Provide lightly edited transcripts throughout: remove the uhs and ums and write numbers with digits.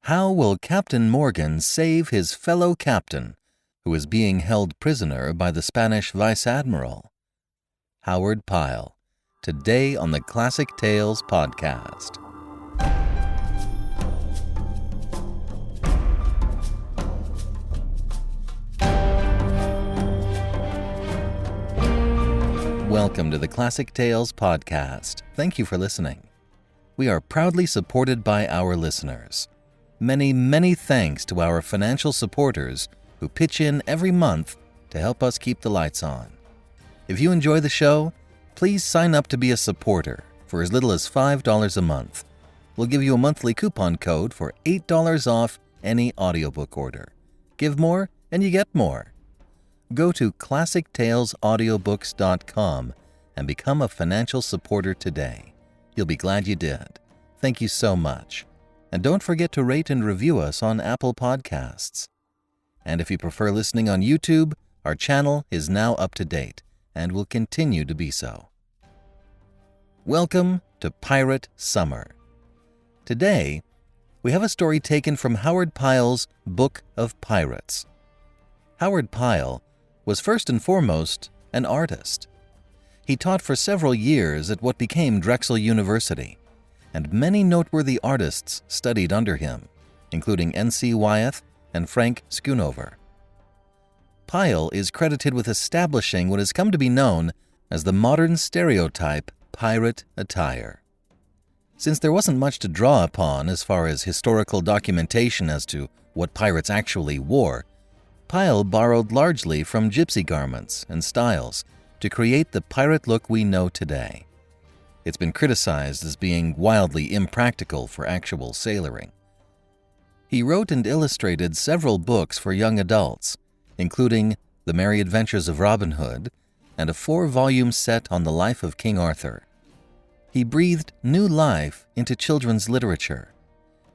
How will Captain Morgan save his fellow captain, who is being held prisoner by the Spanish vice admiral? Howard Pyle, today on the Classic Tales podcast. Welcome to the Classic Tales podcast. Thank you for listening. We are proudly supported by our listeners. Many thanks to our financial supporters who pitch in every month to help us keep the lights on. If you enjoy the show, please sign up to be a supporter for as little as $5 a month. We'll give you a monthly coupon code for $8 off any audiobook order. Give more and you get more. Go to classictalesaudiobooks.com and become a financial supporter today. You'll be glad you did. Thank you so much. And don't forget to rate and review us on Apple Podcasts. And if you prefer listening on YouTube, our channel is now up to date and will continue to be so. Welcome to Pirate Summer. Today, we have a story taken from Howard Pyle's Book of Pirates. Howard Pyle was first and foremost an artist. He taught for several years at what became Drexel University, and many noteworthy artists studied under him, including N.C. Wyeth and Frank Schoonover. Pyle is credited with establishing what has come to be known as the modern stereotype pirate attire. Since there wasn't much to draw upon as far as historical documentation as to what pirates actually wore, Pyle borrowed largely from gypsy garments and styles to create the pirate look we know today. It's been criticized as being wildly impractical for actual sailoring. He wrote and illustrated several books for young adults, including The Merry Adventures of Robin Hood and a 4-volume set on the life of King Arthur. He breathed new life into children's literature,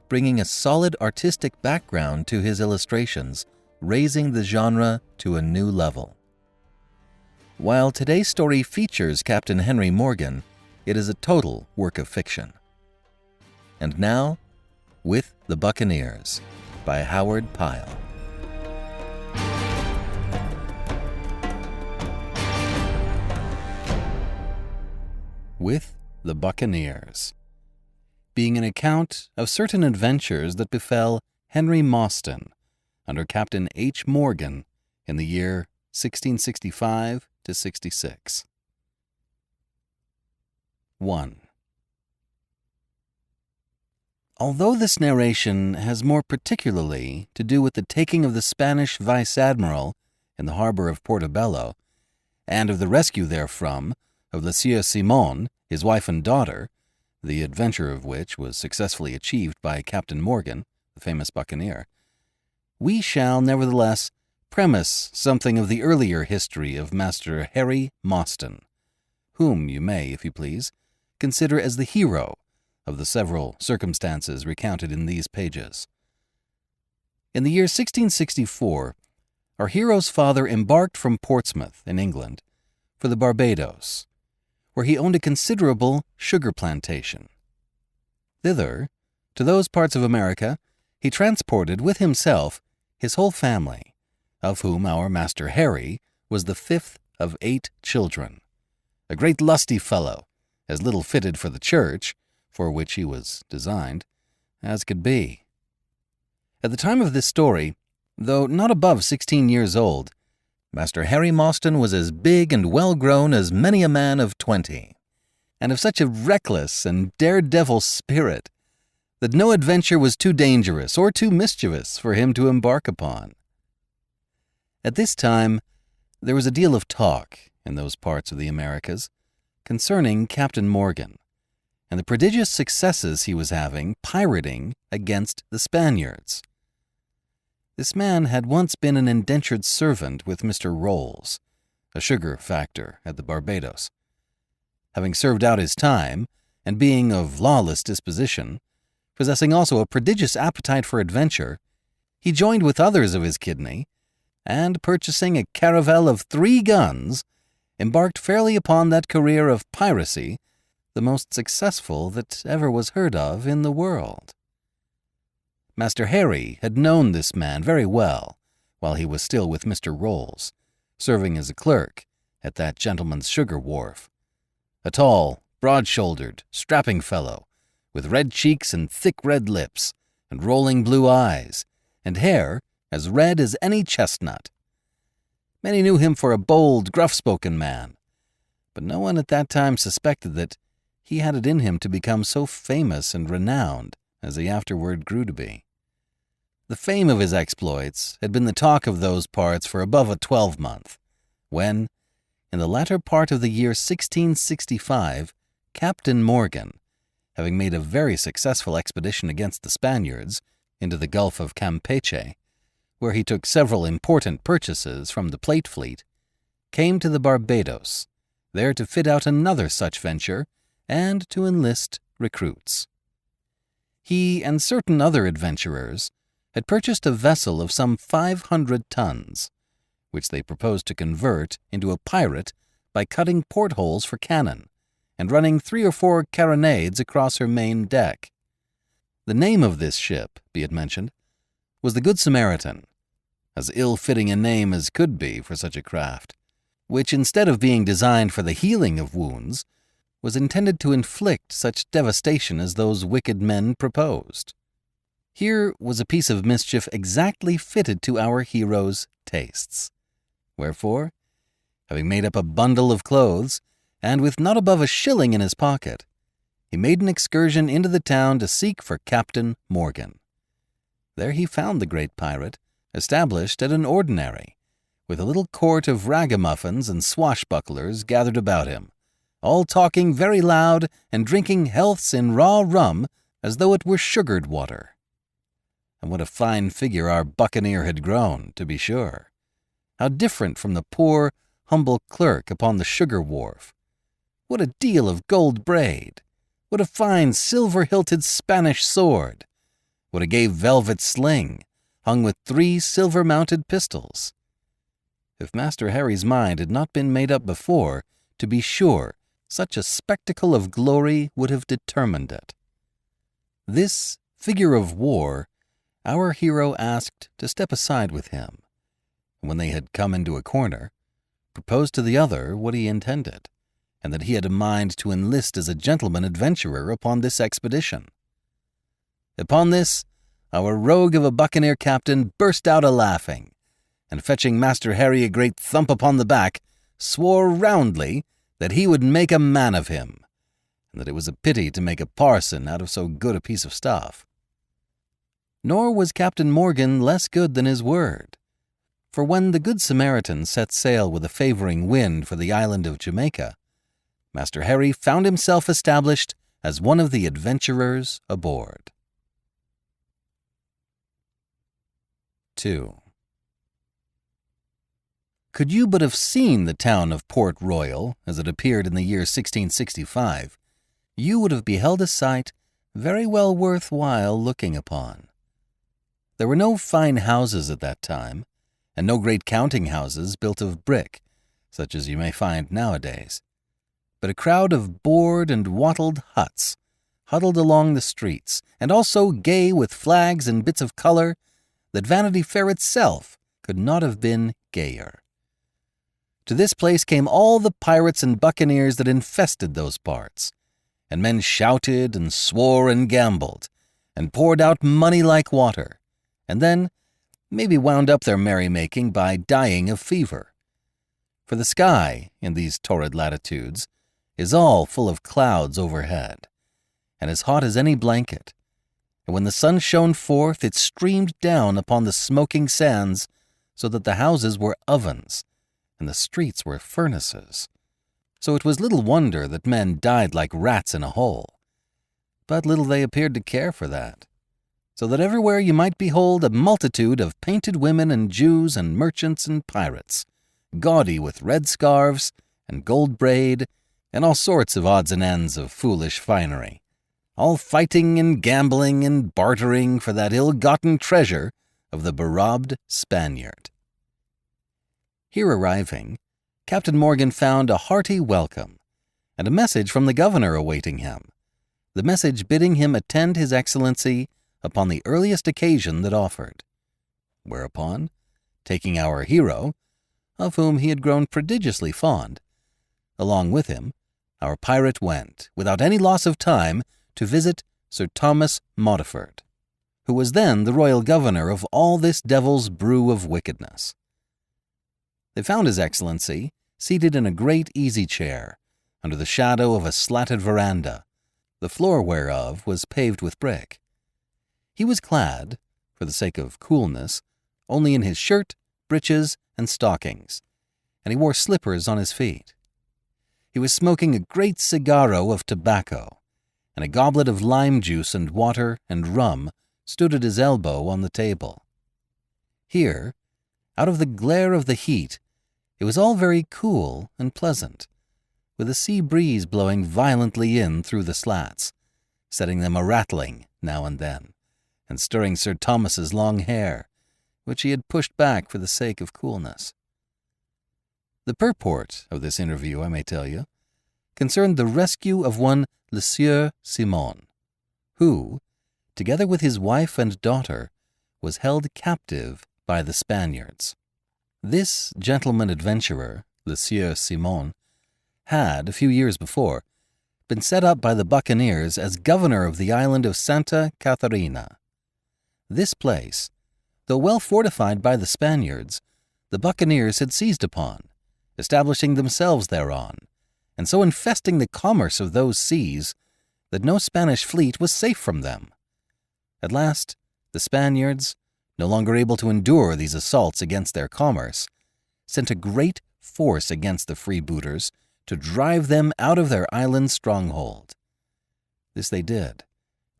bringing a solid artistic background to his illustrations, raising the genre to a new level. While today's story features Captain Henry Morgan, it is a total work of fiction. And now, Wyeth the Buccaneers by Howard Pyle. Wyeth the Buccaneers, being an account of certain adventures that befell Henry Mostyn under Captain H. Morgan in the year 1665 to 66. 1. Although this narration has more particularly to do with the taking of the Spanish vice admiral in the harbor of Portobello, and of the rescue therefrom of the Sieur Simon, his wife and daughter, the adventure of which was successfully achieved by Captain Morgan, the famous buccaneer, we shall nevertheless premise something of the earlier history of Master Harry Mostyn, whom you may, if you please, consider as the hero of the several circumstances recounted in these pages. In the year 1664, our hero's father embarked from Portsmouth in England for the Barbados, where he owned a considerable sugar plantation. Thither, to those parts of America, he transported with himself his whole family, of whom our Master Harry was the 5th of 8 children, a great lusty fellow, as little fitted for the church, for which he was designed, as could be. At the time of this story, though not above 16 years old, Master Harry Mostyn was as big and well-grown as many a man of 20, and of such a reckless and daredevil spirit that no adventure was too dangerous or too mischievous for him to embark upon. At this time, there was a deal of talk in those parts of the Americas concerning Captain Morgan and the prodigious successes he was having pirating against the Spaniards. This man had once been an indentured servant with Mr. Rolls, a sugar factor at the Barbados. Having served out his time, and being of lawless disposition, possessing also a prodigious appetite for adventure, he joined with others of his kidney, and purchasing a caravel of 3 guns, embarked fairly upon that career of piracy, the most successful that ever was heard of in the world. Master Harry had known this man very well while he was still with Mr. Rolls, serving as a clerk at that gentleman's sugar wharf. A tall, broad-shouldered, strapping fellow, with red cheeks and thick red lips, and rolling blue eyes, and hair as red as any chestnut. Many knew him for a bold, gruff-spoken man, but no one at that time suspected that he had it in him to become so famous and renowned as he afterward grew to be. The fame of his exploits had been the talk of those parts for above a 12-month, when, in the latter part of the year 1665, Captain Morgan, having made a very successful expedition against the Spaniards into the Gulf of Campeche, where he took several important purchases from the Plate Fleet, came to the Barbados, there to fit out another such venture and to enlist recruits. He and certain other adventurers had purchased a vessel of some 500 tons, which they proposed to convert into a pirate by cutting portholes for cannon and running 3 or 4 carronades across her main deck. The name of this ship, be it mentioned, was the Good Samaritan, as ill-fitting a name as could be for such a craft, which, instead of being designed for the healing of wounds, was intended to inflict such devastation as those wicked men proposed. Here was a piece of mischief exactly fitted to our hero's tastes. Wherefore, having made up a bundle of clothes, and with not above a shilling in his pocket, he made an excursion into the town to seek for Captain Morgan. There he found the great pirate, established at an ordinary, with a little court of ragamuffins and swashbucklers gathered about him, all talking very loud and drinking healths in raw rum as though it were sugared water. And what a fine figure our buccaneer had grown, to be sure! How different from the poor, humble clerk upon the sugar wharf! What a deal of gold braid! What a fine silver-hilted Spanish sword! What a gay velvet sling, hung with 3 silver-mounted pistols! If Master Harry's mind had not been made up before, to be sure, such a spectacle of glory would have determined it. This figure of war our hero asked to step aside with him, and when they had come into a corner, proposed to the other what he intended, and that he had a mind to enlist as a gentleman adventurer upon this expedition. Upon this, our rogue of a buccaneer captain burst out a-laughing, and fetching Master Harry a great thump upon the back, swore roundly that he would make a man of him, and that it was a pity to make a parson out of so good a piece of stuff. Nor was Captain Morgan less good than his word, for when the Good Samaritan set sail with a favoring wind for the island of Jamaica, Master Harry found himself established as one of the adventurers aboard. 2. Could you but have seen the town of Port Royal as it appeared in the year 1665, you would have beheld a sight very well worth while looking upon. There were no fine houses at that time, and no great counting-houses built of brick, such as you may find nowadays, but a crowd of board and wattled huts huddled along the streets, and all so gay with flags and bits of color that Vanity Fair itself could not have been gayer. To this place came all the pirates and buccaneers that infested those parts, and men shouted and swore and gambled, and poured out money like water, and then maybe wound up their merrymaking by dying of fever. For the sky, in these torrid latitudes, is all full of clouds overhead, and as hot as any blanket, and when the sun shone forth it streamed down upon the smoking sands so that the houses were ovens, and the streets were furnaces. So it was little wonder that men died like rats in a hole. But little they appeared to care for that, so that everywhere you might behold a multitude of painted women and Jews and merchants and pirates, gaudy with red scarves and gold braid and all sorts of odds and ends of foolish finery, all fighting and gambling and bartering for that ill-gotten treasure of the berobbed Spaniard. Here arriving, Captain Morgan found a hearty welcome, and a message from the governor awaiting him, the message bidding him attend His Excellency upon the earliest occasion that offered. Whereupon, taking our hero, of whom he had grown prodigiously fond, along with him, our pirate went, without any loss of time, to visit Sir Thomas Modiford, who was then the royal governor of all this devil's brew of wickedness. They found His Excellency seated in a great easy-chair, under the shadow of a slatted veranda, the floor whereof was paved with brick. He was clad, for the sake of coolness, only in his shirt, breeches, and stockings, and he wore slippers on his feet. He was smoking a great cigarro of tobacco, and a goblet of lime juice and water and rum stood at his elbow on the table. Here, out of the glare of the heat, it was all very cool and pleasant, with a sea breeze blowing violently in through the slats, setting them a-rattling now and then, and stirring Sir Thomas's long hair, which he had pushed back for the sake of coolness. The purport of this interview, I may tell you, concerned the rescue of one Le Sieur Simon, who, together with his wife and daughter, was held captive by the Spaniards. This gentleman adventurer, Le Sieur Simon, had, a few years before, been set up by the Buccaneers as governor of the island of Santa Catharina. This place, though well fortified by the Spaniards, the Buccaneers had seized upon, establishing themselves thereon, and so infesting the commerce of those seas that no Spanish fleet was safe from them. At last, the Spaniards, no longer able to endure these assaults against their commerce, sent a great force against the freebooters to drive them out of their island stronghold. This they did,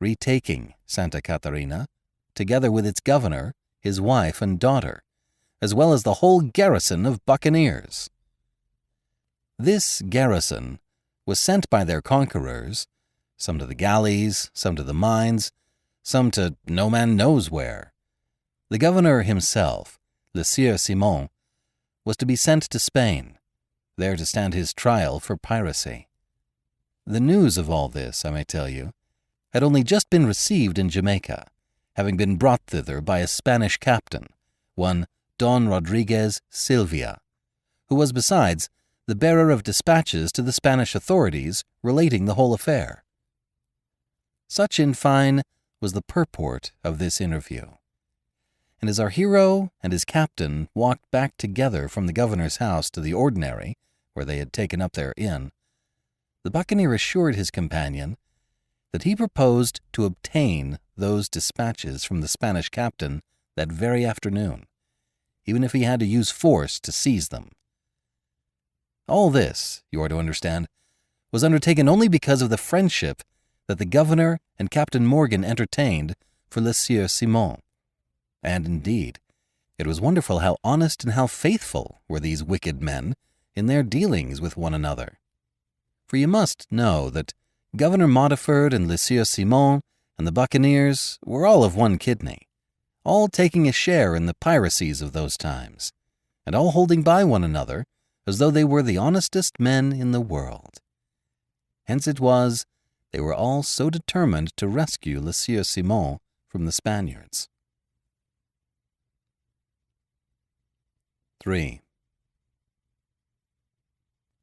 retaking Santa Catharina, together with its governor, his wife and daughter, as well as the whole garrison of buccaneers. This garrison was sent by their conquerors, some to the galleys, some to the mines, some to no man knows where. The governor himself, Le Sieur Simon, was to be sent to Spain, there to stand his trial for piracy. The news of all this, I may tell you, had only just been received in Jamaica, having been brought thither by a Spanish captain, one Don Rodriguez Silvia, who was besides the bearer of dispatches to the Spanish authorities relating the whole affair. Such, in fine, was the purport of this interview. And as our hero and his captain walked back together from the governor's house to the ordinary, where they had taken up their inn, the buccaneer assured his companion that he proposed to obtain those dispatches from the Spanish captain that very afternoon, even if he had to use force to seize them. All this, you are to understand, was undertaken only because of the friendship that the governor and Captain Morgan entertained for Le Sieur Simon. And indeed, it was wonderful how honest and how faithful were these wicked men in their dealings with one another. For you must know that Governor Modiford and Le Sieur Simon and the Buccaneers were all of one kidney, all taking a share in the piracies of those times, and all holding by one another as though they were the honestest men in the world. Hence it was they were all so determined to rescue Le Sieur Simon from the Spaniards. 3.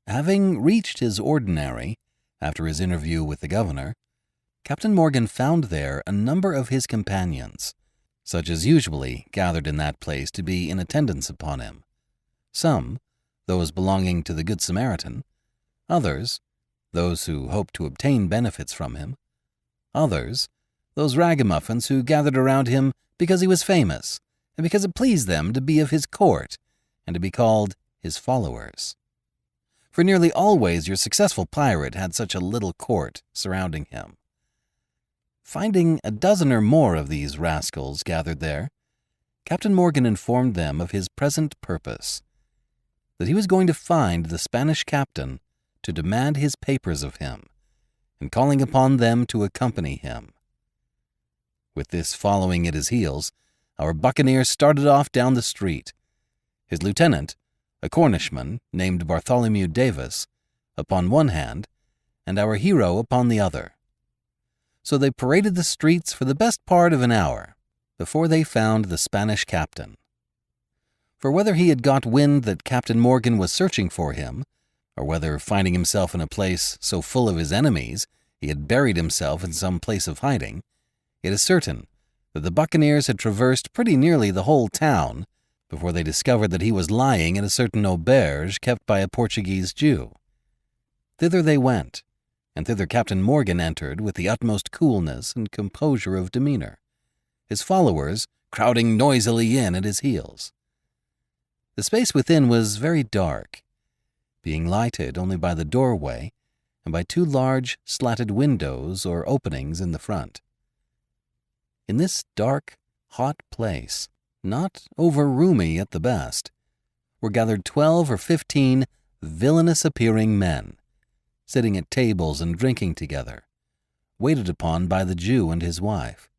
Having reached his ordinary, after his interview with the governor, Captain Morgan found there a number of his companions, such as usually gathered in that place to be in attendance upon him. Some, those belonging to the Good Samaritan; others, those who hoped to obtain benefits from him; others, those ragamuffins who gathered around him because he was famous, and because it pleased them to be of his court, and to be called his followers. For nearly always your successful pirate had such a little court surrounding him. Finding a dozen or more of these rascals gathered there, Captain Morgan informed them of his present purpose, that he was going to find the Spanish captain to demand his papers of him, and calling upon them to accompany him. With this following at his heels, our buccaneer started off down the street, his lieutenant, a Cornishman named Bartholomew Davis, upon one hand, and our hero upon the other. So they paraded the streets for the best part of an hour before they found the Spanish captain. For whether he had got wind that Captain Morgan was searching for him, or whether, finding himself in a place so full of his enemies, he had buried himself in some place of hiding, it is certain that the Buccaneers had traversed pretty nearly the whole town before they discovered that he was lying in a certain auberge kept by a Portuguese Jew. Thither they went, and thither Captain Morgan entered with the utmost coolness and composure of demeanor, his followers crowding noisily in at his heels. The space within was very dark, being lighted only by the doorway and by two large slatted windows or openings in the front. In this dark, hot place, not over-roomy at the best, were gathered 12 or 15 villainous-appearing men, sitting at tables and drinking together, waited upon by the Jew and his wife.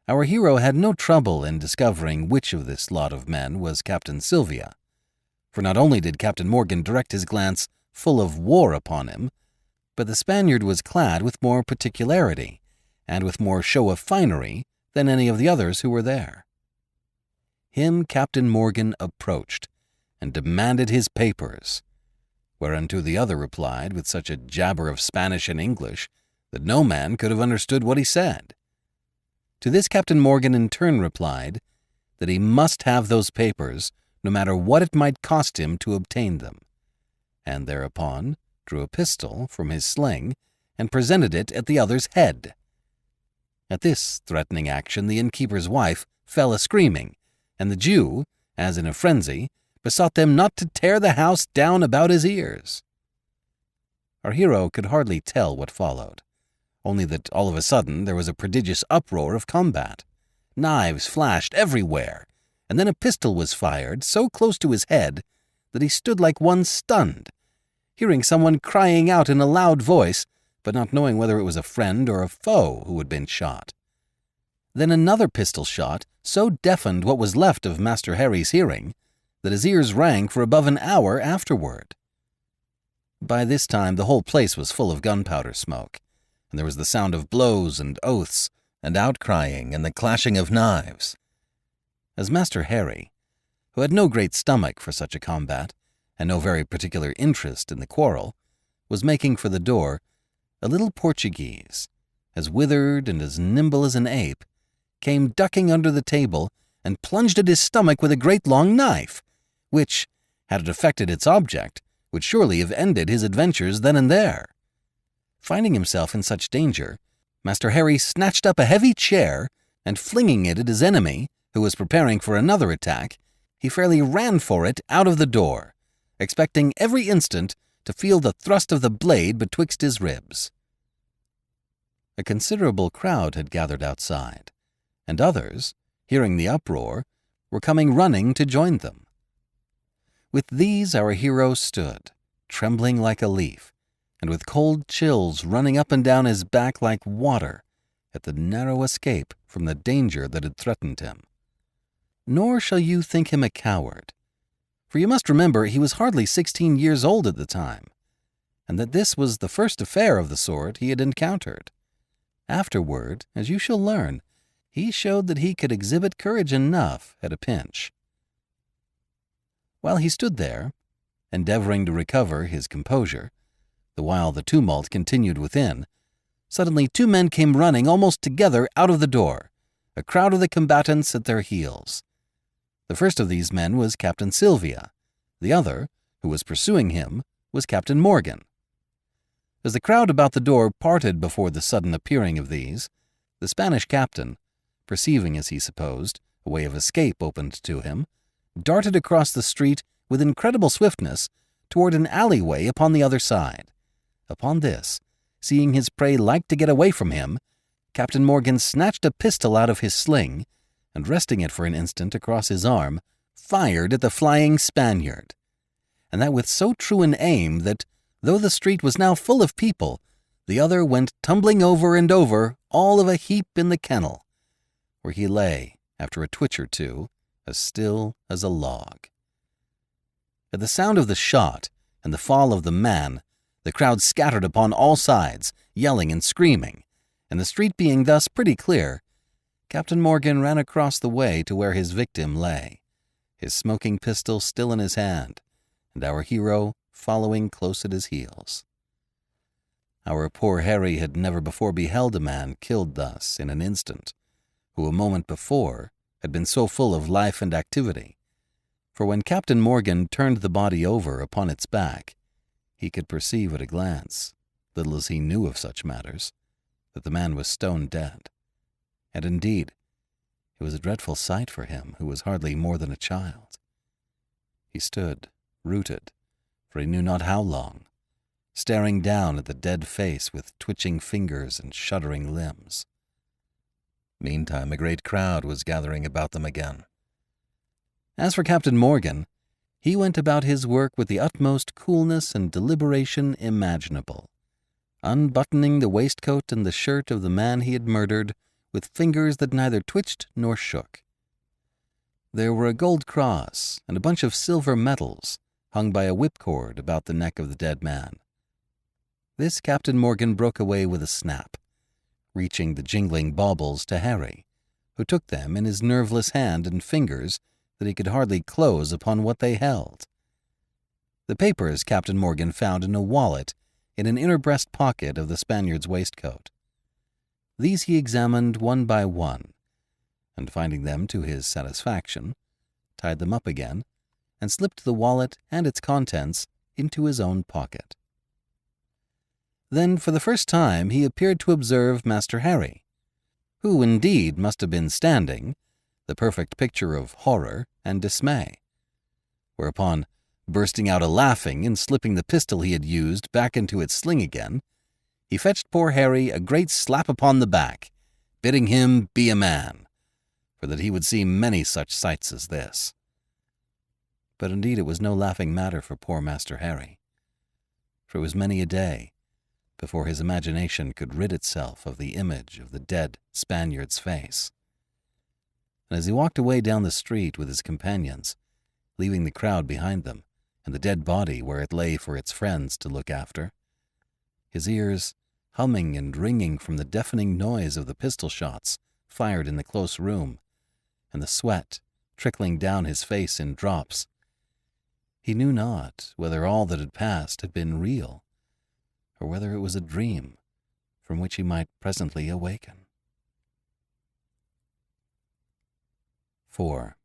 Our hero had no trouble in discovering which of this lot of men was Captain Sylvia, for not only did Captain Morgan direct his glance full of war upon him, but the Spaniard was clad with more particularity and with more show of finery than any of the others who were there. Him Captain Morgan approached and demanded his papers, whereunto the other replied with such a jabber of Spanish and English that no man could have understood what he said. To this Captain Morgan in turn replied that he must have those papers no matter what it might cost him to obtain them, and thereupon drew a pistol from his sling and presented it at the other's head. At this threatening action the innkeeper's wife fell a-screaming, and the Jew, as in a frenzy, besought them not to tear the house down about his ears. Our hero could hardly tell what followed, only that all of a sudden there was a prodigious uproar of combat. Knives flashed everywhere, and then a pistol was fired so close to his head that he stood like one stunned, hearing someone crying out in a loud voice, but not knowing whether it was a friend or a foe who had been shot. Then another pistol shot so deafened what was left of Master Harry's hearing that his ears rang for above an hour afterward. By this time the whole place was full of gunpowder smoke, and there was the sound of blows and oaths and outcrying and the clashing of knives. As Master Harry, who had no great stomach for such a combat, and no very particular interest in the quarrel, was making for the door, a little Portuguese, as withered and as nimble as an ape, came ducking under the table and plunged at his stomach with a great long knife, which, had it effected its object, would surely have ended his adventures then and there. Finding himself in such danger, Master Harry snatched up a heavy chair, and flinging it at his enemy, who was preparing for another attack, he fairly ran for it out of the door, expecting every instant to feel the thrust of the blade betwixt his ribs. A considerable crowd had gathered outside, and others, hearing the uproar, were coming running to join them. With these our hero stood, trembling like a leaf, and with cold chills running up and down his back like water at the narrow escape from the danger that had threatened him. Nor shall you think him a coward, for you must remember he was hardly 16 years old at the time, and that this was the first affair of the sort he had encountered. Afterward, as you shall learn, he showed that he could exhibit courage enough at a pinch. While he stood there, endeavoring to recover his composure, the while the tumult continued within, suddenly 2 men came running almost together out of the door, a crowd of the combatants at their heels. The first of these men was Captain Sylvia. The other, who was pursuing him, was Captain Morgan. As the crowd about the door parted before the sudden appearing of these, the Spanish captain, perceiving, as he supposed, a way of escape opened to him, darted across the street with incredible swiftness toward an alleyway upon the other side. Upon this, seeing his prey like to get away from him, Captain Morgan snatched a pistol out of his sling, and resting it for an instant across his arm, fired at the flying Spaniard, and that with so true an aim that, though the street was now full of people, the other went tumbling over and over all of a heap in the kennel, where he lay, after a twitch or two, as still as a log. At the sound of the shot and the fall of the man, the crowd scattered upon all sides, yelling and screaming, and the street being thus pretty clear, Captain Morgan ran across the way to where his victim lay, his smoking pistol still in his hand, and our hero following close at his heels. Our poor Harry had never before beheld a man killed thus in an instant, who a moment before had been so full of life and activity, for when Captain Morgan turned the body over upon its back, he could perceive at a glance, little as he knew of such matters, that the man was stone dead. And indeed, it was a dreadful sight for him who was hardly more than a child. He stood, rooted, for he knew not how long, staring down at the dead face with twitching fingers and shuddering limbs. Meantime, a great crowd was gathering about them again. As for Captain Morgan, he went about his work with the utmost coolness and deliberation imaginable, unbuttoning the waistcoat and the shirt of the man he had murdered with fingers that neither twitched nor shook. There were a gold cross and a bunch of silver medals hung by a whipcord about the neck of the dead man. This Captain Morgan broke away with a snap, reaching the jingling baubles to Harry, who took them in his nerveless hand and fingers that he could hardly close upon what they held. The papers Captain Morgan found in a wallet in an inner breast pocket of the Spaniard's waistcoat. These he examined one by one, and finding them to his satisfaction, tied them up again, and slipped the wallet and its contents into his own pocket. Then, for the first time, he appeared to observe Master Harry, who indeed must have been standing, the perfect picture of horror and dismay. Whereupon, bursting out a-laughing and slipping the pistol he had used back into its sling again, he fetched poor Harry a great slap upon the back, bidding him be a man, for that he would see many such sights as this. But indeed it was no laughing matter for poor Master Harry, for it was many a day before his imagination could rid itself of the image of the dead Spaniard's face. And as he walked away down the street with his companions, leaving the crowd behind them and the dead body where it lay for its friends to look after, his ears humming and ringing from the deafening noise of the pistol shots fired in the close room, and the sweat trickling down his face in drops, he knew not whether all that had passed had been real, or whether it was a dream from which he might presently awaken. 4.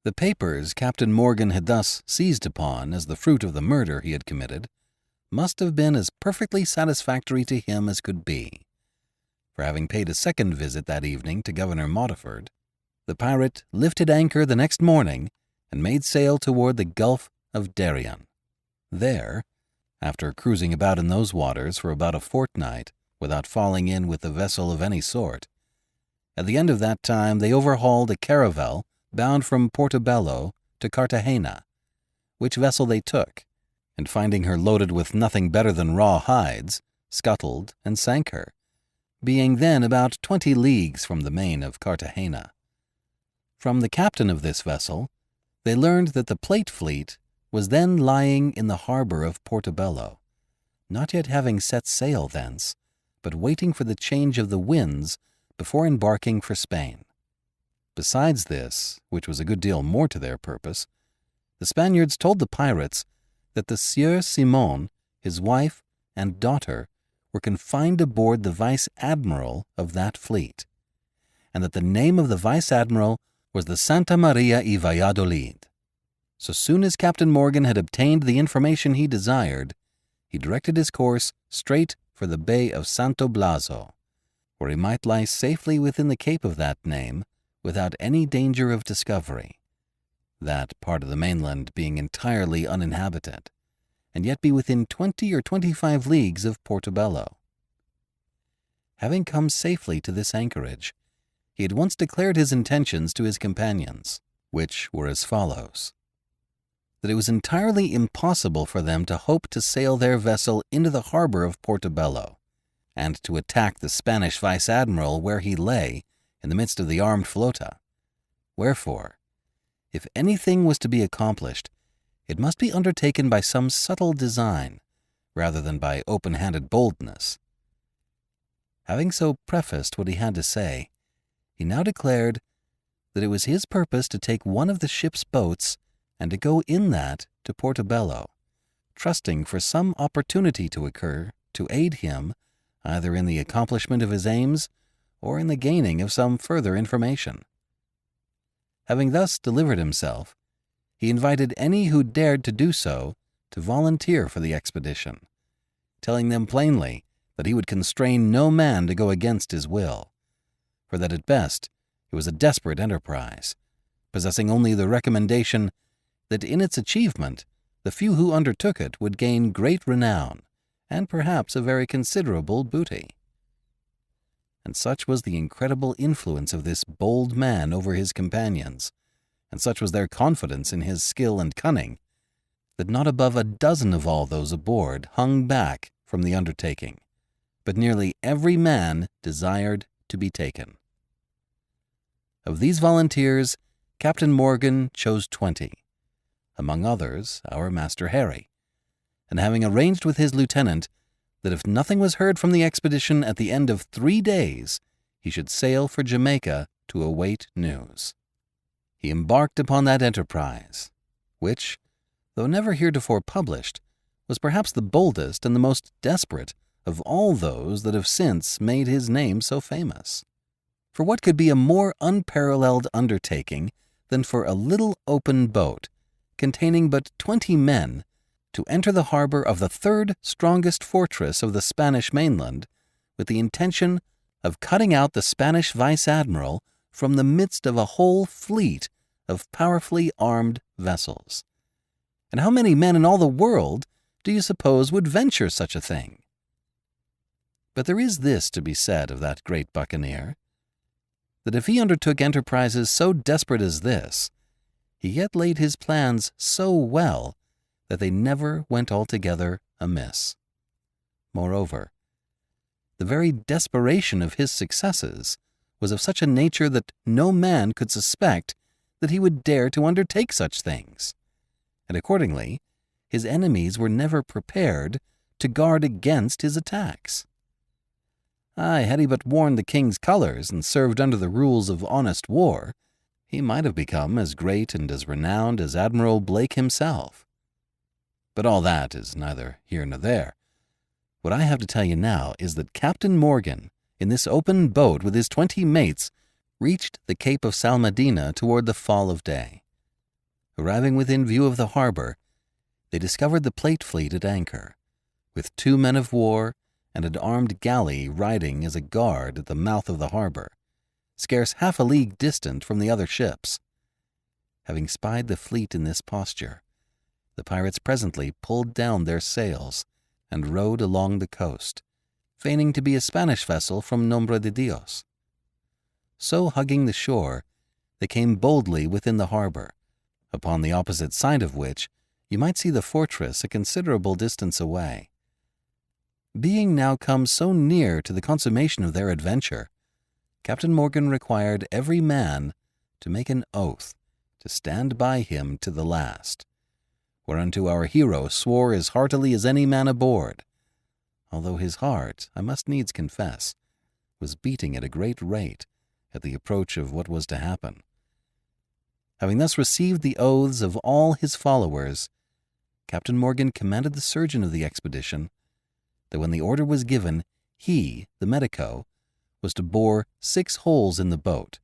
The papers Captain Morgan had thus seized upon as the fruit of the murder he had committed must have been as perfectly satisfactory to him as could be, for having paid a second visit that evening to Governor Modiford, the pirate lifted anchor the next morning and made sail toward the Gulf of Darien. There, after cruising about in those waters for about a fortnight without falling in with a vessel of any sort, at the end of that time they overhauled a caravel bound from Portobello to Cartagena, which vessel they took, and finding her loaded with nothing better than raw hides, scuttled and sank her, being then about 20 leagues from the main of Cartagena. From the captain of this vessel, they learned that the Plate Fleet was then lying in the harbor of Portobello, not yet having set sail thence, but waiting for the change of the winds before embarking for Spain. Besides this, which was a good deal more to their purpose, the Spaniards told the pirates that the Sieur Simon, his wife, and daughter were confined aboard the vice-admiral of that fleet, and that the name of the vice-admiral was the Santa Maria y Valladolid. So soon as Captain Morgan had obtained the information he desired, he directed his course straight for the Bay of Santo Blaso, where he might lie safely within the cape of that name without any danger of discovery, that part of the mainland being entirely uninhabited, and yet be within 20 or 25 leagues of Portobello. Having come safely to this anchorage, he at once declared his intentions to his companions, which were as follows: that it was entirely impossible for them to hope to sail their vessel into the harbor of Portobello, and to attack the Spanish vice-admiral where he lay in the midst of the armed flota. Wherefore, if anything was to be accomplished, it must be undertaken by some subtle design, rather than by open-handed boldness, Having so prefaced what he had to say, he now declared that it was his purpose to take one of the ship's boats and to go in that to Portobello, trusting for some opportunity to occur to aid him either in the accomplishment of his aims or in the gaining of some further information. Having thus delivered himself, he invited any who dared to do so to volunteer for the expedition, telling them plainly that he would constrain no man to go against his will, for that at best it was a desperate enterprise, possessing only the recommendation that in its achievement the few who undertook it would gain great renown and perhaps a very considerable booty. And such was the incredible influence of this bold man over his companions, and such was their confidence in his skill and cunning, that not above a dozen of all those aboard hung back from the undertaking, but nearly every man desired to be taken. Of these volunteers, Captain Morgan chose 20, among others our Master Harry, and having arranged with his lieutenant that if nothing was heard from the expedition at the end of 3 days, he should sail for Jamaica to await news. He embarked upon that enterprise, which, though never heretofore published, was perhaps the boldest and the most desperate of all those that have since made his name so famous. For what could be a more unparalleled undertaking than for a little open boat, containing but 20 men, to enter the harbor of the third strongest fortress of the Spanish mainland, with the intention of cutting out the Spanish vice-admiral from the midst of a whole fleet of powerfully armed vessels? And how many men in all the world do you suppose would venture such a thing? But there is this to be said of that great buccaneer, that if he undertook enterprises so desperate as this, he yet laid his plans so well that they never went altogether amiss. Moreover, the very desperation of his successes was of such a nature that no man could suspect that he would dare to undertake such things, and accordingly his enemies were never prepared to guard against his attacks. Aye, had he but worn the king's colors and served under the rules of honest war, he might have become as great and as renowned as Admiral Blake himself. But all that is neither here nor there. What I have to tell you now is that Captain Morgan, in this open boat with his 20 mates, reached the Cape of Salmedina toward the fall of day. Arriving within view of the harbor, they discovered the plate fleet at anchor, with 2 men of war and an armed galley riding as a guard at the mouth of the harbor, scarce half a league distant from the other ships. Having spied the fleet in this posture, the pirates presently pulled down their sails and rowed along the coast, feigning to be a Spanish vessel from Nombre de Dios. So hugging the shore, they came boldly within the harbor, upon the opposite side of which you might see the fortress a considerable distance away. Being now come so near to the consummation of their adventure, Captain Morgan required every man to make an oath to stand by him to the last, whereunto our hero swore as heartily as any man aboard, although his heart, I must needs confess, was beating at a great rate at the approach of what was to happen. Having thus received the oaths of all his followers, Captain Morgan commanded the surgeon of the expedition that when the order was given, he, the medico, was to bore 6 holes in the boat,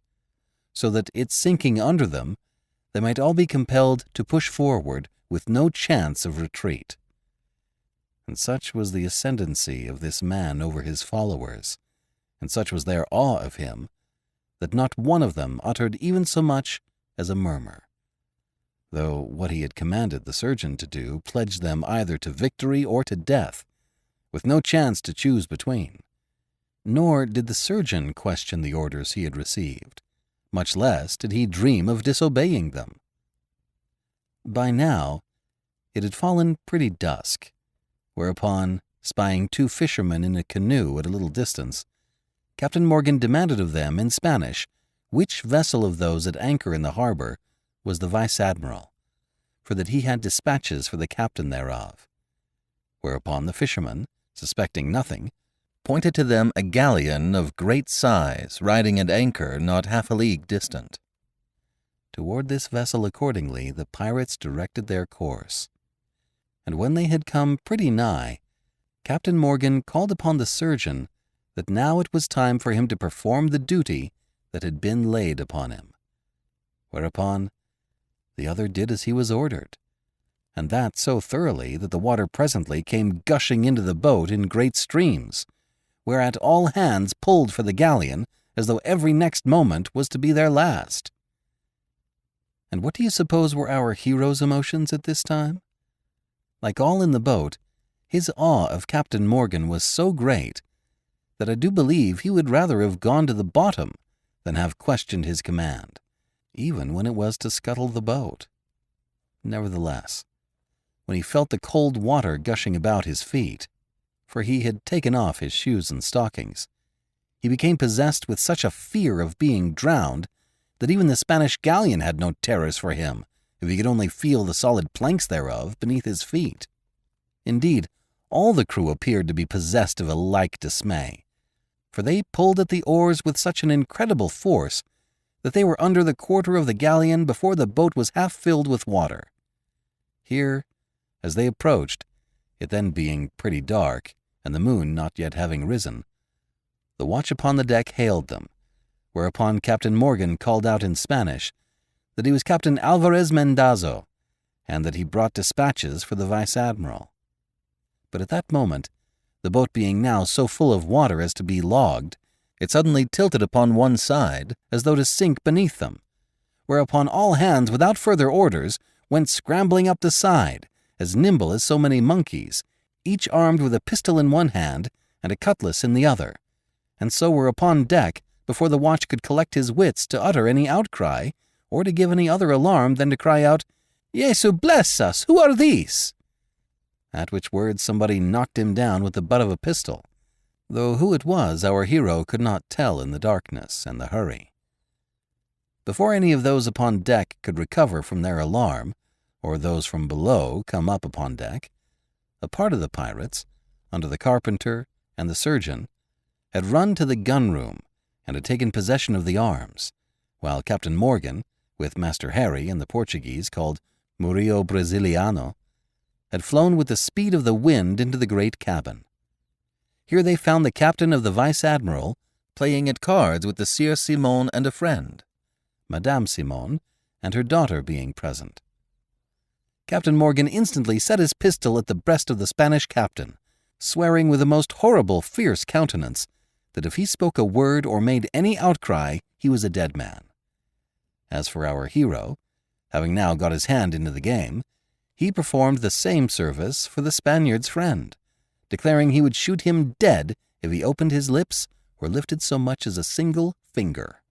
so that, it sinking under them, they might all be compelled to push forward with no chance of retreat. And such was the ascendancy of this man over his followers, and such was their awe of him, that not one of them uttered even so much as a murmur, though what he had commanded the surgeon to do pledged them either to victory or to death, with no chance to choose between. Nor did the surgeon question the orders he had received, much less did he dream of disobeying them. By now it had fallen pretty dusk, whereupon, spying 2 fishermen in a canoe at a little distance, Captain Morgan demanded of them in Spanish which vessel of those at anchor in the harbor was the vice-admiral, for that he had dispatches for the captain thereof. Whereupon the fishermen, suspecting nothing, pointed to them a galleon of great size riding at anchor not half a league distant. Toward this vessel accordingly the pirates directed their course, and when they had come pretty nigh, Captain Morgan called upon the surgeon that now it was time for him to perform the duty that had been laid upon him. Whereupon the other did as he was ordered, and that so thoroughly that the water presently came gushing into the boat in great streams, whereat all hands pulled for the galleon as though every next moment was to be their last. And what do you suppose were our hero's emotions at this time? Like all in the boat, his awe of Captain Morgan was so great that I do believe he would rather have gone to the bottom than have questioned his command, even when it was to scuttle the boat. Nevertheless, when he felt the cold water gushing about his feet, for he had taken off his shoes and stockings, he became possessed with such a fear of being drowned that even the Spanish galleon had no terrors for him, if he could only feel the solid planks thereof beneath his feet. Indeed, all the crew appeared to be possessed of a like dismay, for they pulled at the oars with such an incredible force that they were under the quarter of the galleon before the boat was half filled with water. Here, as they approached, it then being pretty dark, and the moon not yet having risen, the watch upon the deck hailed them, whereupon Captain Morgan called out in Spanish that he was Captain Alvarez Mendazo, and that he brought dispatches for the vice-admiral. But at that moment, the boat being now so full of water as to be logged, it suddenly tilted upon one side as though to sink beneath them, whereupon all hands without further orders went scrambling up the side, as nimble as so many monkeys, each armed with a pistol in one hand and a cutlass in the other, and so were upon deck before the watch could collect his wits to utter any outcry, or to give any other alarm than to cry out, "Jesu bless us, who are these?" At which words somebody knocked him down with the butt of a pistol, though who it was our hero could not tell in the darkness and the hurry. Before any of those upon deck could recover from their alarm, or those from below come up upon deck, a part of the pirates, under the carpenter and the surgeon, had run to the gun-room and had taken possession of the arms, while Captain Morgan, with Master Harry and the Portuguese called Murillo Brasiliano, had flown with the speed of the wind into the great cabin. Here they found the captain of the vice-admiral playing at cards with the Sieur Simon and a friend, Madame Simon and her daughter being present. Captain Morgan instantly set his pistol at the breast of the Spanish captain, swearing with a most horrible, fierce countenance that if he spoke a word or made any outcry, he was a dead man. As for our hero, having now got his hand into the game, he performed the same service for the Spaniard's friend, declaring he would shoot him dead if he opened his lips or lifted so much as a single finger.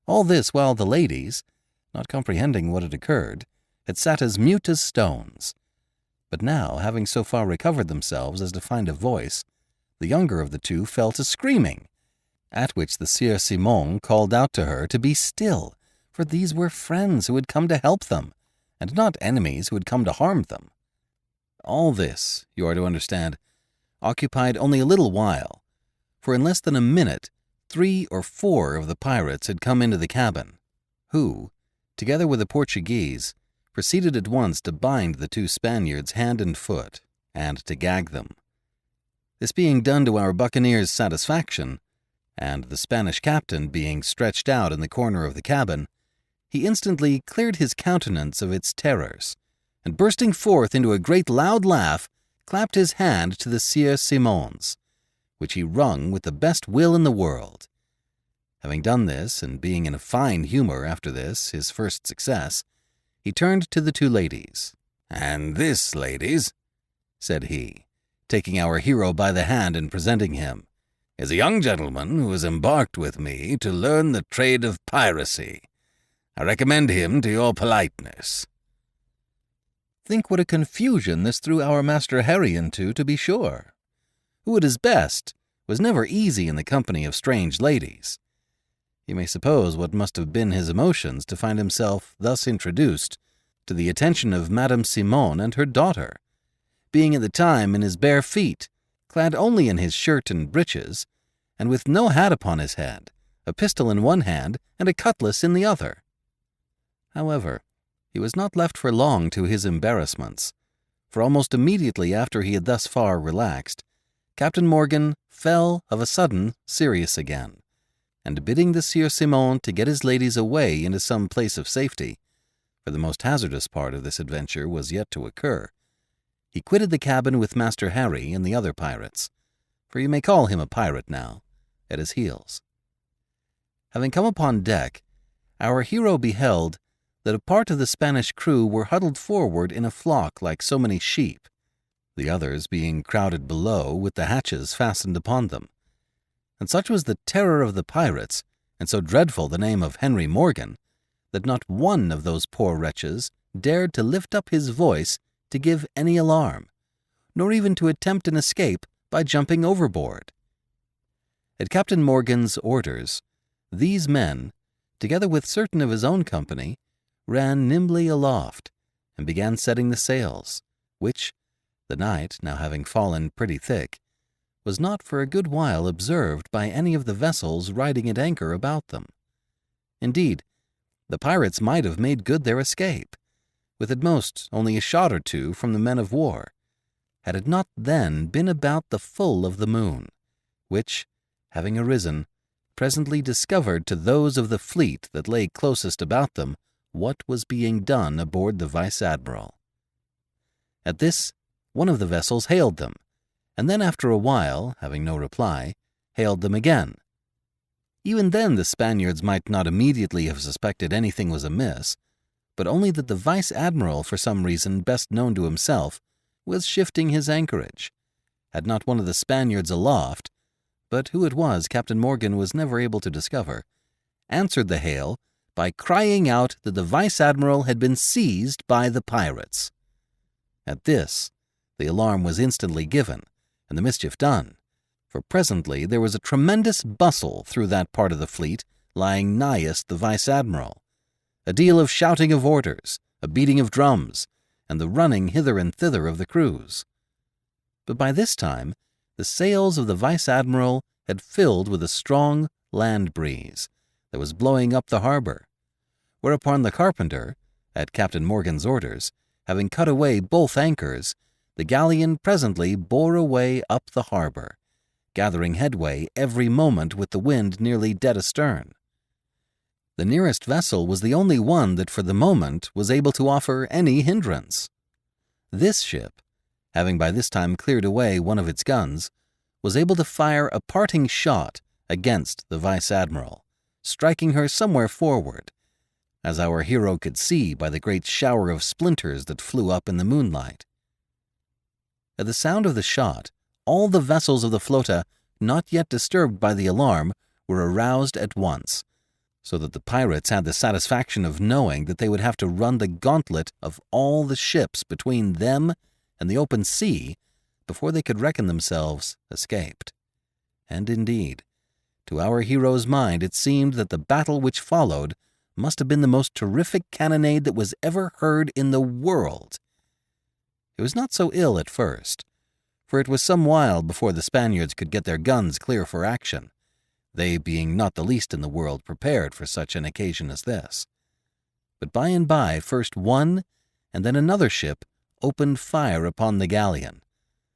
All this while the ladies, not comprehending what had occurred, had sat as mute as stones. But now, having so far recovered themselves as to find a voice, the younger of the two fell to screaming, at which the Sieur Simon called out to her to be still, for these were friends who had come to help them, and not enemies who had come to harm them. All this, you are to understand, occupied only a little while, for in less than a minute 3 or 4 of the pirates had come into the cabin, who, together with the Portuguese, proceeded at once to bind the 2 Spaniards hand and foot, and to gag them. This being done to our Buccaneers' satisfaction, and the Spanish captain being stretched out in the corner of the cabin, he instantly cleared his countenance of its terrors, and bursting forth into a great loud laugh, clapped his hand to the Sieur Simon's, which he wrung with the best will in the world. Having done this, and being in a fine humor after this, his first success, he turned to the 2 ladies. "And this, ladies," said he, taking our hero by the hand and presenting him, "is a young gentleman who has embarked with me to learn the trade of piracy. I recommend him to your politeness." Think what a confusion this threw our Master Harry into, to be sure, who at his best was never easy in the company of strange ladies. You may suppose what must have been his emotions to find himself thus introduced to the attention of Madame Simon and her daughter, being at the time in his bare feet, clad only in his shirt and breeches, and with no hat upon his head, a pistol in one hand and a cutlass in the other. However, he was not left for long to his embarrassments, for almost immediately after he had thus far relaxed, Captain Morgan fell of a sudden serious again, and bidding the Sieur Simon to get his ladies away into some place of safety, for the most hazardous part of this adventure was yet to occur, he quitted the cabin with Master Harry and the other pirates, for you may call him a pirate now, at his heels. Having come upon deck, our hero beheld that a part of the Spanish crew were huddled forward in a flock like so many sheep, the others being crowded below with the hatches fastened upon them. And such was the terror of the pirates, and so dreadful the name of Henry Morgan, that not one of those poor wretches dared to lift up his voice to give any alarm, nor even to attempt an escape by jumping overboard. At Captain Morgan's orders, these men, together with certain of his own company, ran nimbly aloft, and began setting the sails, which, the night now having fallen pretty thick, was not for a good while observed by any of the vessels riding at anchor about them. Indeed, the pirates might have made good their escape, with at most only a shot or two from the men of war, had it not then been about the full of the moon, which, having arisen, presently discovered to those of the fleet that lay closest about them what was being done aboard the vice-admiral. At this, one of the vessels hailed them, and then after a while, having no reply, hailed them again. Even then the Spaniards might not immediately have suspected anything was amiss, but only that the vice-admiral, for some reason best known to himself, was shifting his anchorage. Had not one of the Spaniards aloft, but who it was Captain Morgan was never able to discover, answered the hail by crying out that the vice-admiral had been seized by the pirates. At this, the alarm was instantly given, and the mischief done, for presently there was a tremendous bustle through that part of the fleet lying nighest the vice-admiral, a deal of shouting of orders, a beating of drums, and the running hither and thither of the crews. But by this time the sails of the vice-admiral had filled with a strong land breeze that was blowing up the harbor, whereupon the carpenter, at Captain Morgan's orders, having cut away both anchors, the galleon presently bore away up the harbor, gathering headway every moment with the wind nearly dead astern. The nearest vessel was the only one that for the moment was able to offer any hindrance. This ship, having by this time cleared away one of its guns, was able to fire a parting shot against the vice-admiral, striking her somewhere forward, as our hero could see by the great shower of splinters that flew up in the moonlight. At the sound of the shot, all the vessels of the flota, not yet disturbed by the alarm, were aroused at once, so that the pirates had the satisfaction of knowing that they would have to run the gauntlet of all the ships between them and the open sea before they could reckon themselves escaped. And indeed, to our hero's mind it seemed that the battle which followed must have been the most terrific cannonade that was ever heard in the world. It was not so ill at first, for it was some while before the Spaniards could get their guns clear for action, they being not the least in the world prepared for such an occasion as this. But by and by first one and then another ship opened fire upon the galleon,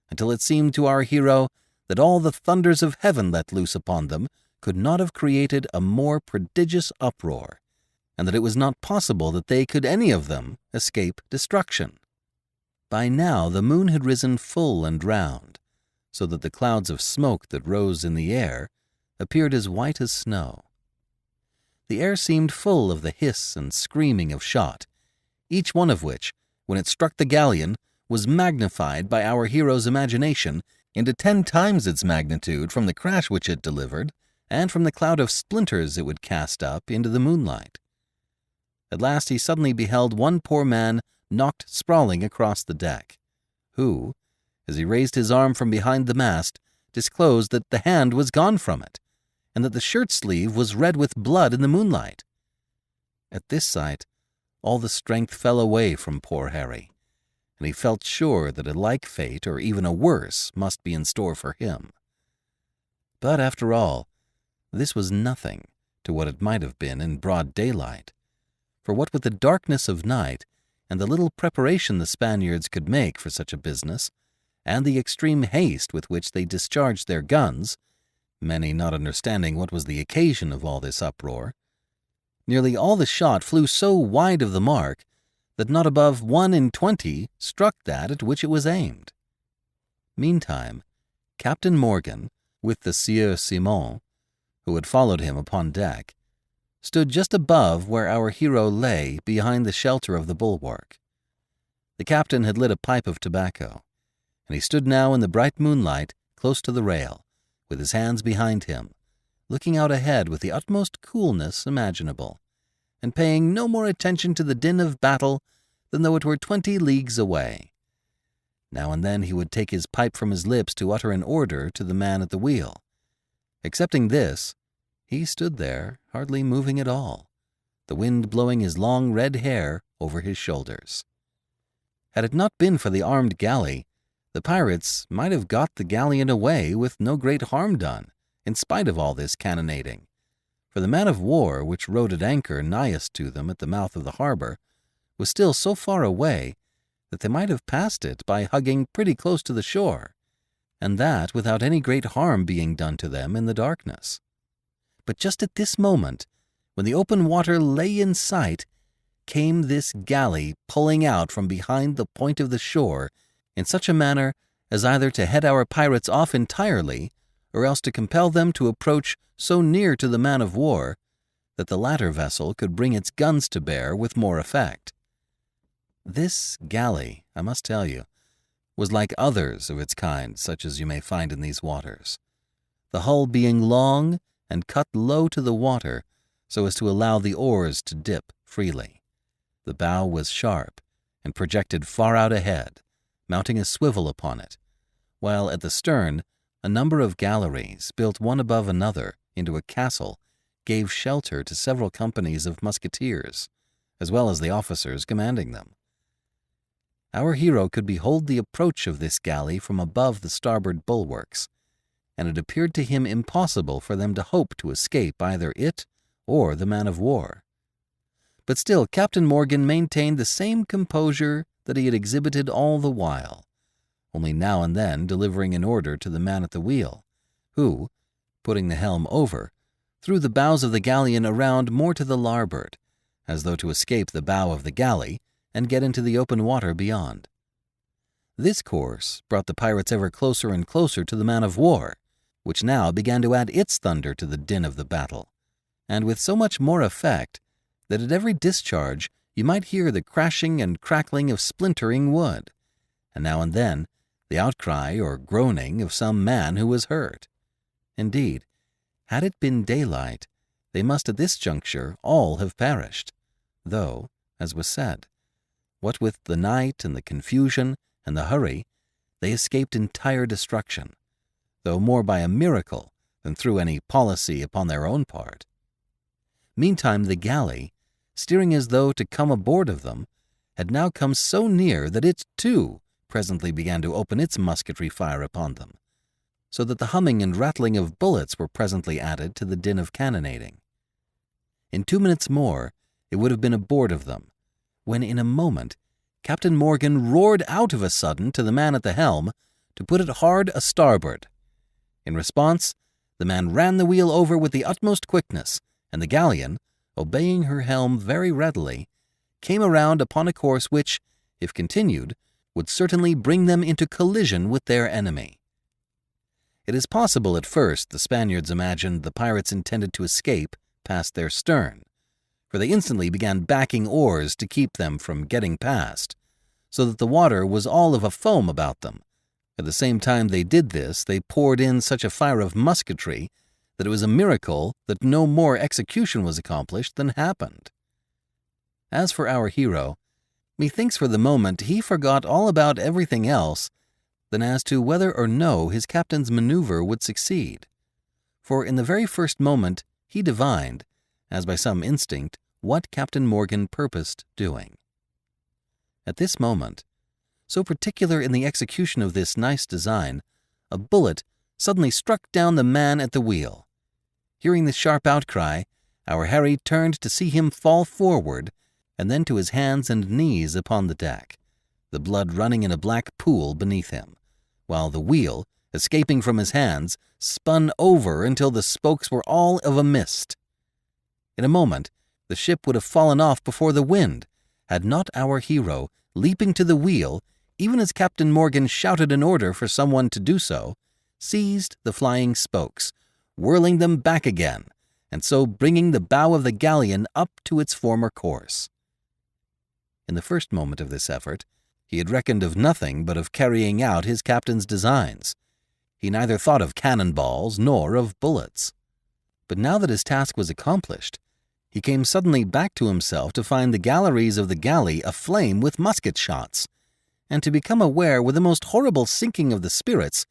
until it seemed to our hero that all the thunders of heaven let loose upon them could not have created a more prodigious uproar, and that it was not possible that they could any of them escape destruction. By now the moon had risen full and round, so that the clouds of smoke that rose in the air appeared as white as snow. The air seemed full of the hiss and screaming of shot, each one of which, when it struck the galleon, was magnified by our hero's imagination into 10 times its magnitude from the crash which it delivered and from the cloud of splinters it would cast up into the moonlight. At last he suddenly beheld one poor man knocked sprawling across the deck, who, as he raised his arm from behind the mast, disclosed that the hand was gone from it, and that the shirt-sleeve was red with blood in the moonlight. At this sight, all the strength fell away from poor Harry, and he felt sure that a like fate, or even a worse, must be in store for him. But after all, this was nothing to what it might have been in broad daylight, for what with the darkness of night and the little preparation the Spaniards could make for such a business, and the extreme haste with which they discharged their guns, many not understanding what was the occasion of all this uproar, nearly all the shot flew so wide of the mark that not above 1 in 20 struck that at which it was aimed. Meantime, Captain Morgan, with the Sieur Simon, who had followed him upon deck, stood just above where our hero lay behind the shelter of the bulwark. The captain had lit a pipe of tobacco, and he stood now in the bright moonlight close to the rail, with his hands behind him, looking out ahead with the utmost coolness imaginable, and paying no more attention to the din of battle than though it were 20 leagues away. Now and then he would take his pipe from his lips to utter an order to the man at the wheel. Excepting this, he stood there, hardly moving at all, the wind blowing his long red hair over his shoulders. Had it not been for the armed galley, the pirates might have got the galleon away with no great harm done, in spite of all this cannonading, for the man-of-war which rode at anchor nighest to them at the mouth of the harbor was still so far away that they might have passed it by hugging pretty close to the shore, and that without any great harm being done to them in the darkness. But just at this moment, when the open water lay in sight, came this galley pulling out from behind the point of the shore in such a manner as either to head our pirates off entirely, or else to compel them to approach so near to the man-of-war that the latter vessel could bring its guns to bear with more effect. This galley, I must tell you, was like others of its kind such as you may find in these waters, the hull being long and cut low to the water so as to allow the oars to dip freely. The bow was sharp and projected far out ahead, mounting a swivel upon it, while at the stern a number of galleries, built one above another into a castle, gave shelter to several companies of musketeers, as well as the officers commanding them. Our hero could behold the approach of this galley from above the starboard bulwarks, and it appeared to him impossible for them to hope to escape either it or the man-of-war. But still Captain Morgan maintained the same composure that he had exhibited all the while, only now and then delivering an order to the man at the wheel, who, putting the helm over, threw the bows of the galleon around more to the larboard, as though to escape the bow of the galley and get into the open water beyond. This course brought the pirates ever closer and closer to the man-of-war, which now began to add its thunder to the din of the battle, and with so much more effect that at every discharge you might hear the crashing and crackling of splintering wood, and now and then the outcry or groaning of some man who was hurt. Indeed, had it been daylight, they must at this juncture all have perished, though, as was said, what with the night and the confusion and the hurry, they escaped entire destruction, though more by a miracle than through any policy upon their own part. Meantime the galley, steering as though to come aboard of them, had now come so near that it, too, presently began to open its musketry fire upon them, so that the humming and rattling of bullets were presently added to the din of cannonading. In 2 minutes more it would have been aboard of them, when in a moment Captain Morgan roared out of a sudden to the man at the helm to put it hard a starboard. In response, the man ran the wheel over with the utmost quickness, and the galleon, obeying her helm very readily, came around upon a course which, if continued, would certainly bring them into collision with their enemy. It is possible at first the Spaniards imagined the pirates intended to escape past their stern, for they instantly began backing oars to keep them from getting past, so that the water was all of a foam about them. At the same time they did this, they poured in such a fire of musketry that it was a miracle that no more execution was accomplished than happened. As for our hero, methinks for the moment he forgot all about everything else than as to whether or no his captain's maneuver would succeed, for in the very first moment he divined, as by some instinct, what Captain Morgan purposed doing. At this moment, So particular in the execution of this nice design, a bullet suddenly struck down the man at the wheel. Hearing the sharp outcry, our Harry turned to see him fall forward and then to his hands and knees upon the deck, the blood running in a black pool beneath him, while the wheel, escaping from his hands, spun over until the spokes were all of a mist. In a moment, the ship would have fallen off before the wind, had not our hero, leaping to the wheel, even as Captain Morgan shouted an order for someone to do so, seized the flying spokes, whirling them back again, and so bringing the bow of the galleon up to its former course. In the first moment of this effort, he had reckoned of nothing but of carrying out his captain's designs. He neither thought of cannonballs nor of bullets. But now that his task was accomplished, he came suddenly back to himself to find the galleries of the galley aflame with musket shots, and to become aware with the most horrible sinking of the spirits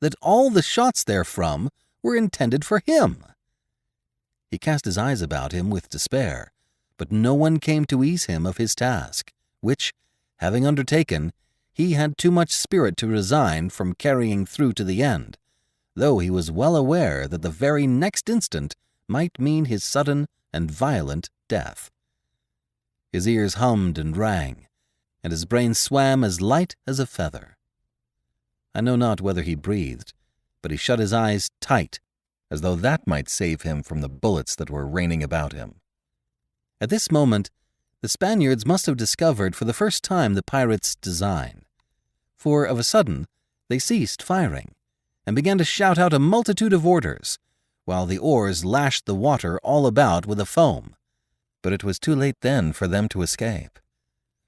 that all the shots therefrom were intended for him. He cast his eyes about him with despair, but no one came to ease him of his task, which, having undertaken, he had too much spirit to resign from carrying through to the end, though he was well aware that the very next instant might mean his sudden and violent death. His ears hummed and rang, and his brain swam as light as a feather. I know not whether he breathed, but he shut his eyes tight, as though that might save him from the bullets that were raining about him. At this moment, the Spaniards must have discovered for the first time the pirates' design, for of a sudden they ceased firing, and began to shout out a multitude of orders, while the oars lashed the water all about with a foam. But it was too late then for them to escape,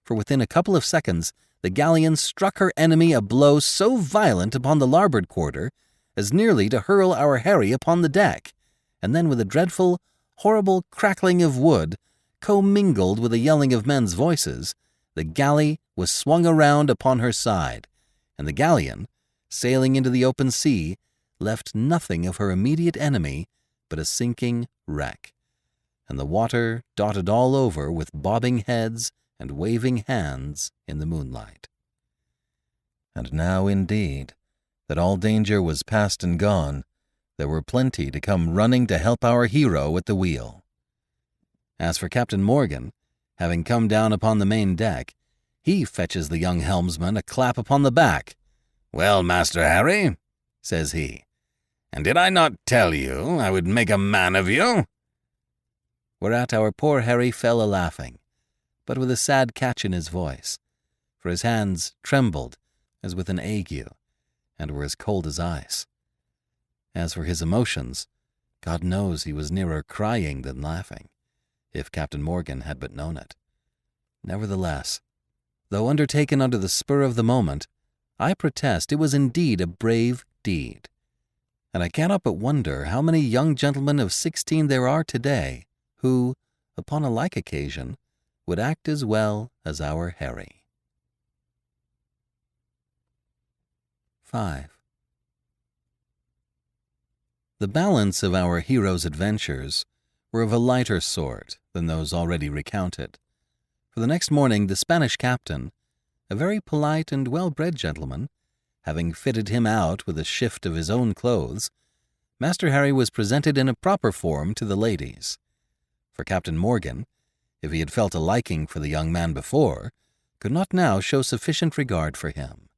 for within a couple of seconds the galleon struck her enemy a blow so violent upon the larboard quarter as nearly to hurl our Harry upon the deck, and then with a dreadful, horrible crackling of wood, commingled with the yelling of men's voices, the galley was swung around upon her side, and the galleon, sailing into the open sea, left nothing of her immediate enemy but a sinking wreck, and the water dotted all over with bobbing heads and waving hands in the moonlight. And now, indeed, that all danger was past and gone, there were plenty to come running to help our hero at the wheel. As for Captain Morgan, having come down upon the main deck, he fetches the young helmsman a clap upon the back. "Well, Master Harry," says he, "and did I not tell you I would make a man of you?" Whereat our poor Harry fell a-laughing, but with a sad catch in his voice, for his hands trembled as with an ague, and were as cold as ice. As for his emotions, God knows he was nearer crying than laughing, if Captain Morgan had but known it. Nevertheless, though undertaken under the spur of the moment, I protest it was indeed a brave deed, and I cannot but wonder how many young gentlemen of 16 there are today who, upon a like occasion, would act as well as our Harry. 5. The balance of our hero's adventures were of a lighter sort than those already recounted, for the next morning the Spanish captain, a very polite and well-bred gentleman, having fitted him out with a shift of his own clothes, Master Harry was presented in a proper form to the ladies. For Captain Morgan, if he had felt a liking for the young man before, could not now show sufficient regard for him.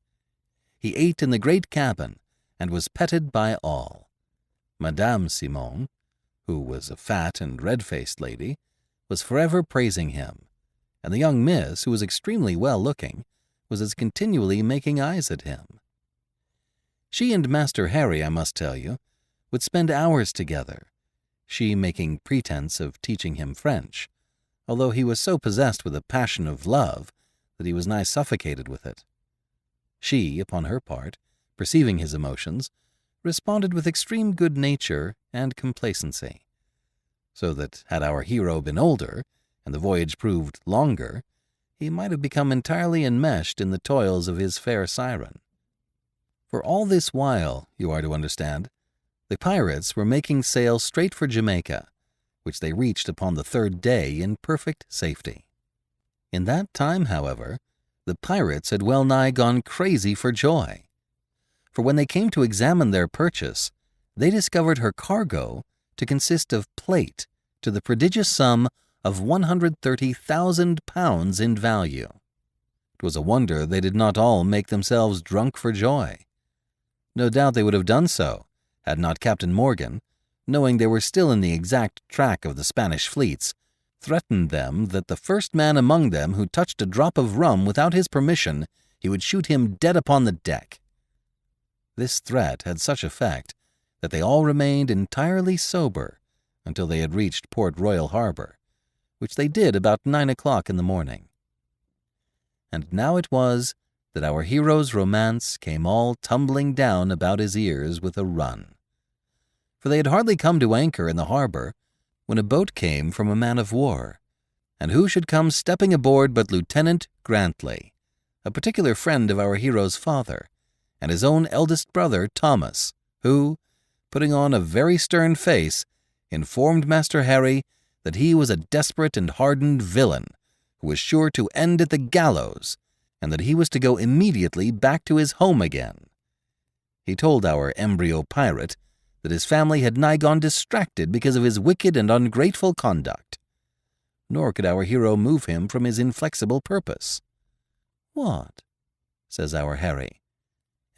He ate in the great cabin, and was petted by all. Madame Simon, who was a fat and red-faced lady, was forever praising him, and the young miss, who was extremely well-looking, was as continually making eyes at him. She and Master Harry, I must tell you, would spend hours together, she making pretense of teaching him French, although he was so possessed with a passion of love that he was nigh suffocated with it. She, upon her part, perceiving his emotions, responded with extreme good nature and complacency, so that had our hero been older, and the voyage proved longer, he might have become entirely enmeshed in the toils of his fair siren. For all this while, you are to understand, the pirates were making sail straight for Jamaica, which they reached upon the 3rd day in perfect safety. In that time, however, the pirates had well nigh gone crazy for joy. For when they came to examine their purchase, they discovered her cargo to consist of plate to the prodigious sum of 130,000 pounds in value. It was a wonder they did not all make themselves drunk for joy. No doubt they would have done so, had not Captain Morgan, knowing they were still in the exact track of the Spanish fleets, threatened them that the first man among them who touched a drop of rum without his permission, he would shoot him dead upon the deck. This threat had such effect that they all remained entirely sober until they had reached Port Royal Harbor, which they did about 9 o'clock in the morning. And now it was that our hero's romance came all tumbling down about his ears with a run. For they had hardly come to anchor in the harbor when a boat came from a man-of-war, and who should come stepping aboard but Lieutenant Grantley, a particular friend of our hero's father, and his own eldest brother, Thomas, who, putting on a very stern face, informed Master Harry that he was a desperate and hardened villain who was sure to end at the gallows, and that he was to go immediately back to his home again. He told our embryo pirate that his family had nigh gone distracted because of his wicked and ungrateful conduct. Nor could our hero move him from his inflexible purpose. "What?" says our Harry.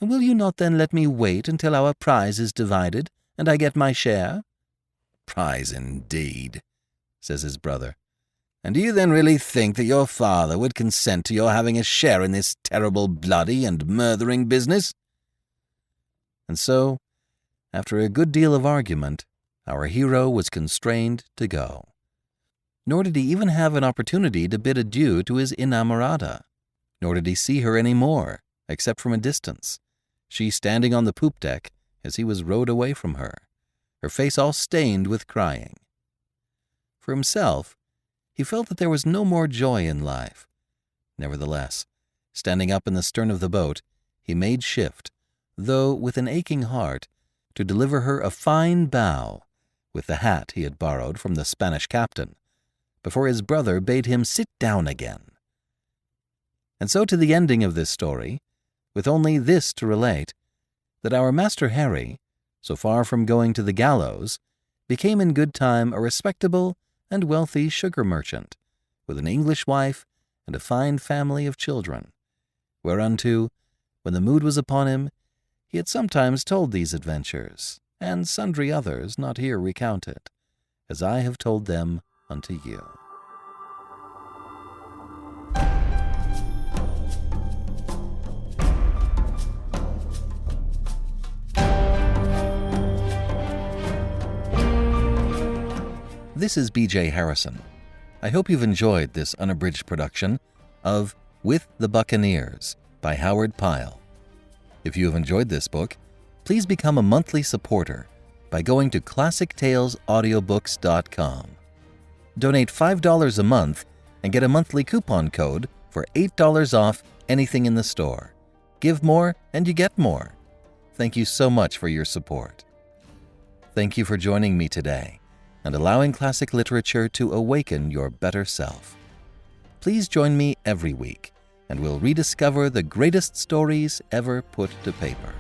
"And will you not then let me wait until our prize is divided, and I get my share?" "Prize indeed," says his brother. "And do you then really think that your father would consent to your having a share in this terrible bloody and murthering business?" And so, after a good deal of argument, our hero was constrained to go. Nor did he even have an opportunity to bid adieu to his inamorata, nor did he see her any more, except from a distance, she standing on the poop deck as he was rowed away from her, her face all stained with crying. For himself, he felt that there was no more joy in life. Nevertheless, standing up in the stern of the boat, he made shift, though with an aching heart, to deliver her a fine bow, with the hat he had borrowed from the Spanish captain, before his brother bade him sit down again. And so to the ending of this story, with only this to relate, that our Master Harry, so far from going to the gallows, became in good time a respectable and wealthy sugar merchant, with an English wife and a fine family of children, whereunto, when the mood was upon him, he had sometimes told these adventures, and sundry others not here recounted, as I have told them unto you. This is B.J. Harrison. I hope you've enjoyed this unabridged production of With the Buccaneers by Howard Pyle. If you have enjoyed this book, please become a monthly supporter by going to ClassicTalesAudiobooks.com. Donate $5 a month and get a monthly coupon code for $8 off anything in the store. Give more and you get more. Thank you so much for your support. Thank you for joining me today and allowing classic literature to awaken your better self. Please join me every week, and we'll rediscover the greatest stories ever put to paper.